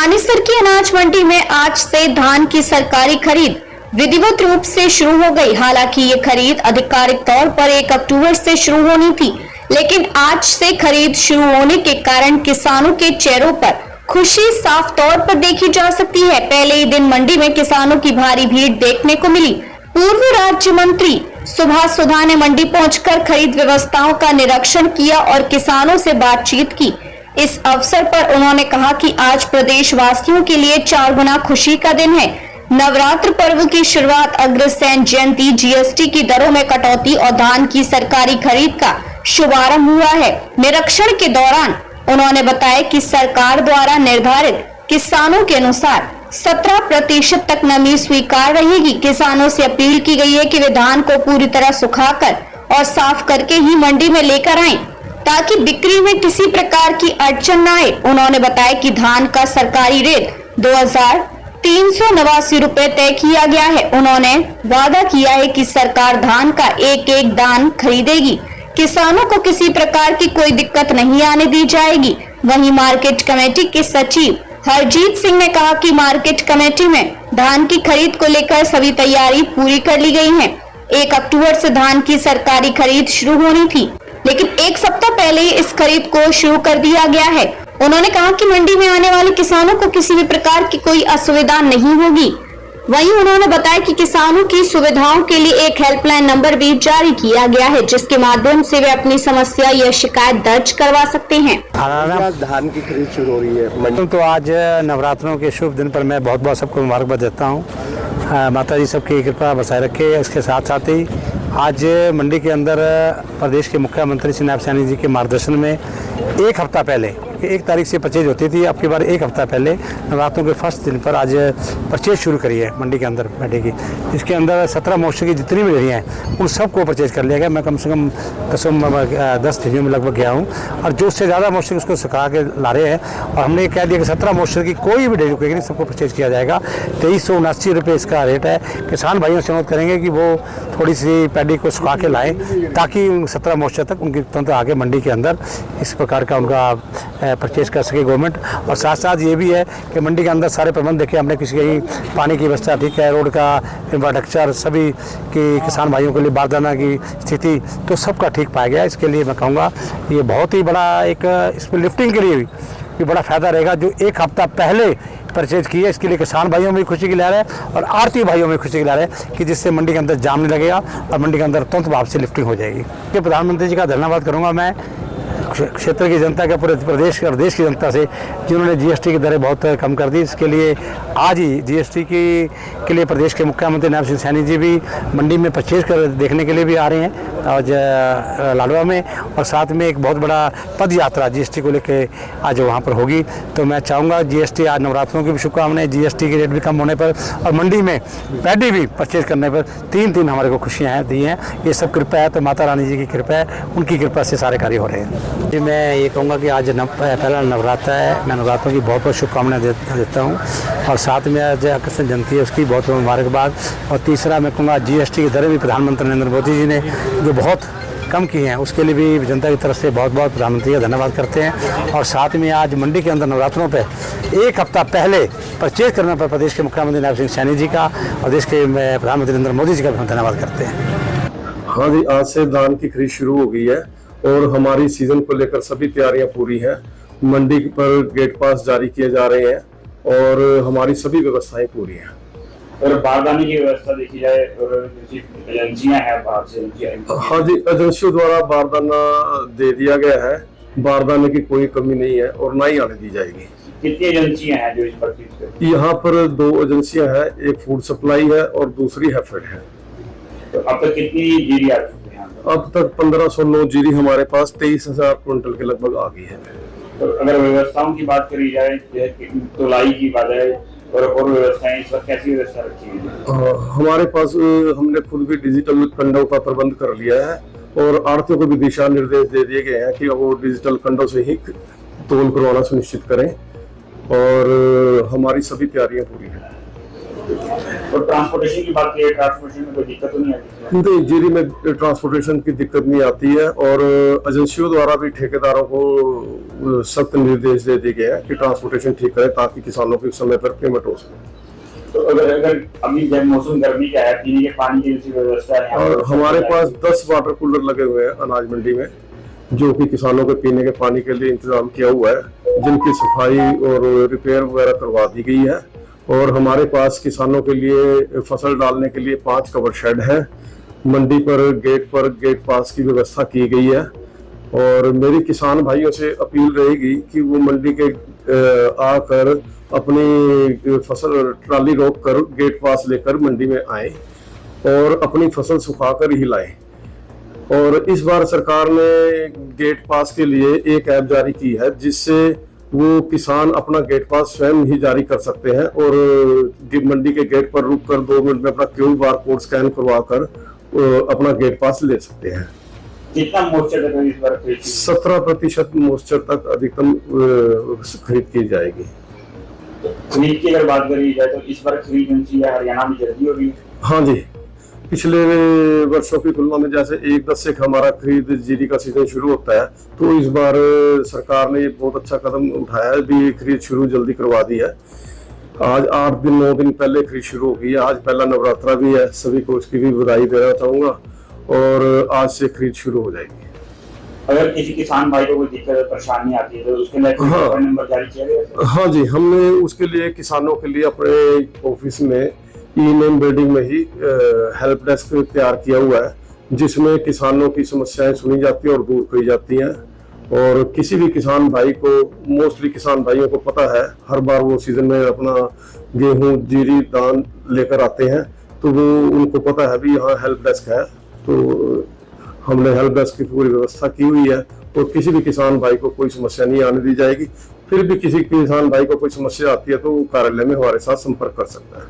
मानेसर की अनाज मंडी में आज से धान की सरकारी खरीद विधिवत रूप से शुरू हो गई। हालांकि ये खरीद आधिकारिक तौर पर 1 अक्टूबर से शुरू होनी थी, लेकिन आज से खरीद शुरू होने के कारण किसानों के चेहरों पर खुशी साफ तौर पर देखी जा सकती है। पहले ही दिन मंडी में किसानों की भारी भीड़ देखने को मिली। पूर्व राज्य मंत्री सुभाष सुधा ने मंडी पहुंचकर खरीद व्यवस्थाओं का निरीक्षण किया और किसानों से बातचीत की। इस अवसर पर उन्होंने कहा कि आज प्रदेश वासियों के लिए 4 गुना खुशी का दिन है। नवरात्र पर्व की शुरुआत, अग्रसेन जयंती, जीएसटी की दरों में कटौती और धान की सरकारी खरीद का शुभारंभ हुआ है। निरीक्षण के दौरान उन्होंने बताया कि सरकार द्वारा निर्धारित किसानों के अनुसार 17% तक नमी स्वीकार रहेगी। किसानों से अपील की गई है कि वे धान को पूरी तरह सुखाकर और साफ करके ही मंडी में लेकर आएं, ताकि बिक्री में किसी प्रकार की अड़चन न आए। उन्होंने बताया कि धान का सरकारी रेट 2389 रुपए तय किया गया है। उन्होंने वादा किया है कि सरकार धान का एक एक दान खरीदेगी, किसानों को किसी प्रकार की कोई दिक्कत नहीं आने दी जाएगी। वहीं मार्केट कमेटी के सचिव हरजीत सिंह ने कहा कि मार्केट कमेटी में धान की खरीद को लेकर सभी तैयारी पूरी कर ली गई है। 1 अक्टूबर से धान की सरकारी खरीद शुरू होनी थी, लेकिन 1 सप्ताह पहले ही इस खरीद को शुरू कर दिया गया है। उन्होंने कहा कि मंडी में आने वाले किसानों को किसी भी प्रकार की कोई असुविधा नहीं होगी। वहीं उन्होंने बताया कि किसानों की सुविधाओं के लिए एक हेल्पलाइन नंबर भी जारी किया गया है, जिसके माध्यम से वे अपनी समस्या या शिकायत दर्ज करवा सकते हैं। धान की खरीद शुरू हो रही है। तो आज नवरात्रों के शुभ दिन पर मैं बहुत बहुत सबको मुबारकबाद देता हूँ। माता जी सबकी कृपा बसाए रखे। इसके साथ साथ ही आज मंडी के अंदर प्रदेश के मुख्यमंत्री श्री नायब सैनी जी के मार्गदर्शन में 1 हफ्ता पहले 1 तारीख से परचेज होती थी, अब की बार 1 हफ्ता पहले नवरात्रों के फर्स्ट दिन पर आज परचेज शुरू करी है मंडी के अंदर बैठेगी। इसके अंदर 17 मोर्चे की जितनी भी रेहड़ी हैं उन सबको परचेज कर लिया गया। मैं कम से कम 10 रेहड़ियों में लगभग गया हूँ और जो उससे ज़्यादा मोर्चे उसको सुखा के ला रहे हैं। और हमने कह दिया कि 17 मोर्चे की कोई भी रेहड़ी रुकेगी नहीं, सबको परचेज किया जाएगा। 2379 रुपये इसका रेट है। किसान भाइयों से अनुरोध करेंगे कि वो थोड़ी सी पैडी को सुखा के लाएँ, ताकि 17 मोर्चे तक उनकी तुरंत आगे मंडी के अंदर इस प्रकार का उनका परचेज कर सके गवर्नमेंट। और साथ साथ ये भी है कि मंडी के अंदर सारे प्रबंध देखे हमने, किसी कहीं पानी की व्यवस्था ठीक है, रोड का इंफ्रास्ट्रक्चर सभी की, किसान भाइयों के लिए बारदाना की स्थिति तो सबका ठीक पाया गया। इसके लिए मैं कहूँगा ये बहुत ही बड़ा एक इसमें लिफ्टिंग के लिए भी बड़ा फ़ायदा रहेगा। जो 1 हफ्ता पहले परचेज की है, इसके लिए किसान भाइयों में खुशी की लहर है और आड़ती भाइयों में खुशी की लहर है कि जिससे मंडी के अंदर जाम नहीं लगेगा और मंडी के अंदर तुरंत भाव से लिफ्टिंग हो जाएगी। ये प्रधानमंत्री जी का धन्यवाद करूँगा मैं क्षेत्र की जनता का, पूरे प्रदेश और देश की जनता से, जिन्होंने जीएसटी की दरें बहुत कम कर दी। इसके लिए आज ही जीएसटी के लिए प्रदेश के मुख्यमंत्री नायब सिंह सैनी जी भी मंडी में परचेज कर देखने के लिए भी आ रहे हैं आज लाडवा में। और साथ में एक बहुत बड़ा पद यात्रा जीएसटी को लेकर आज वहाँ पर होगी। तो मैं चाहूँगा जीएसटी आज नवरात्रों की भी शुभकामनाएं, जीएसटी की रेट भी कम होने पर और मंडी में पैडी भी परचेज करने पर 3 हमारे को खुशियाँ दी हैं। ये सब कृपा है तो माता रानी जी की कृपा है, उनकी कृपा से सारे कार्य हो रहे हैं। जी मैं ये कहूँगा कि आज पहला नवरात्र है। मैं नवरात्रों की बहुत बहुत शुभकामनाएं देता हूँ और साथ में आज अग्रसेन जयंती है उसकी बहुत बहुत मुबारकबाद। और तीसरा मैं कहूँगा जीएसटी की दरें भी प्रधानमंत्री नरेंद्र मोदी जी ने जो बहुत कम की हैं उसके लिए भी जनता की तरफ से बहुत बहुत प्रधानमंत्री का धन्यवाद करते हैं। और साथ में आज मंडी के अंदर नवरात्रों पे 1 हफ्ता पहले परचेज करने पर प्रदेश के मुख्यमंत्री नायब सिंह सैनी जी का और देश के प्रधानमंत्री नरेंद्र मोदी जी का भी धन्यवाद करते हैं। हाँ जी, आज से धान की खरीद शुरू हो गई है और हमारी सीजन को लेकर सभी तैयारियां पूरी हैं। मंडी पर गेट पास जारी किए जा रहे हैं और हमारी सभी व्यवस्थाएं पूरी हैं। और बारदाने की व्यवस्था देखी जाए और एजेंसियां हैं बाहर से, हाँ जी, एजेंसियों द्वारा बारदाना दे दिया गया है। बारदाने की कोई कमी नहीं है और ना ही आने दी जाएगी। कितनी एजेंसियां हैं जो इस पर? यहाँ पर 2 एजेंसियां हैं, एक फूड सप्लाई है और दूसरी हैफेड है। तो अब तक कितनी जीरी आ चुकी है? अब तक 1509 जीरी हमारे पास 23,000 क्विंटल के लगभग आ गई है। तो अगर व्यवस्थाओं की बात करी जाए, तोलाई की बात है और व्यवस्थाएं, इस वक्त कैसी व्यवस्था रखी है? हमारे पास हमने खुद भी डिजिटल कंडों का प्रबंध कर लिया है और आड़तियों को भी दिशा निर्देश दे दिए गए हैं कि वो डिजिटल कंडों से ही तोल करवाना सुनिश्चित करें और हमारी सभी तैयारियां पूरी हैं। और ट्रांसपोर्टेशन की बात की, ट्रांसपोर्टेशन में कोई दिक्कत तो नहीं आती? नहीं, जीरी में ट्रांसपोर्टेशन की दिक्कत नहीं आती है और एजेंसियों द्वारा भी ठेकेदारों को सख्त निर्देश दे दिए गए हैं कि ट्रांसपोर्टेशन ठीक करें ताकि किसानों के समय पर पेमेंट हो सके। तो अगर अभी जब मौसम गर्मी का है, पीने के पानी की जैसी व्यवस्था है और हमारे पास 10 वाटर कूलर लगे हुए हैं अनाज मंडी में, जो कि किसानों के पीने के पानी के लिए इंतजाम किया हुआ है, जिनकी सफाई और रिपेयर वगैरह करवा दी गई है। और हमारे पास किसानों के लिए फसल डालने के लिए 5 कवर शेड है। मंडी पर गेट पास की व्यवस्था की गई है और मेरी किसान भाइयों से अपील रहेगी कि वो मंडी के आकर अपनी फसल ट्राली रोक कर गेट पास लेकर मंडी में आए और अपनी फसल सुखाकर ही लाएं। और इस बार सरकार ने गेट पास के लिए एक ऐप जारी की है, जिससे वो किसान अपना गेट पास स्वयं ही जारी कर सकते हैं और मंडी के गेट पर रुककर 2 मिनट में अपना QR बार कोड स्कैन करवा कर अपना गेट पास ले सकते हैं। कितना मॉइस्चर तक इस बार 17% मॉइस्चर तक अधिकतम खरीद की जाएगी। खरीद की अगर बात करी जाए तो इस बार खरीद एजेंसी या हरियाणा में जल्दी होगी? हाँ जी, पिछले वर्षों की तुलना में जैसे 1/10 से हमारा खरीद जीरी का सीजन शुरू होता है, तो इस बार सरकार ने बहुत अच्छा कदम उठाया है, भी खरीद शुरू जल्दी करवा दी है। आज 8-9 दिन पहले खरीद शुरू हो गई है। आज पहला नवरात्रा भी है, सभी को उसकी भी बधाई देना चाहूंगा और आज से खरीद शुरू हो जाएगी। अगर किसी किसान भाई को कोई दिक्कत परेशानी आती है तो उसके लिए कोई नंबर जारी किया गया? हाँ जी, हमने उसके लिए किसानों के लिए अपने ऑफिस में ई-नेम बिल्डिंग में ही हेल्प डेस्क तैयार किया हुआ है, जिसमें किसानों की समस्याएं सुनी जाती हैं और दूर की जाती हैं। और किसी भी किसान भाई को, मोस्टली किसान भाइयों को पता है, हर बार वो सीजन में अपना गेहूं, जीरी, धान लेकर आते हैं, तो वो उनको पता है भी यहाँ हेल्प डेस्क है। तो हमने हेल्प डेस्क की पूरी व्यवस्था की हुई है और किसी भी किसान भाई को कोई समस्या नहीं आने दी जाएगी। फिर भी किसी किसान भाई को कोई समस्या आती है तो वो कार्यालय में हमारे साथ संपर्क कर सकता है।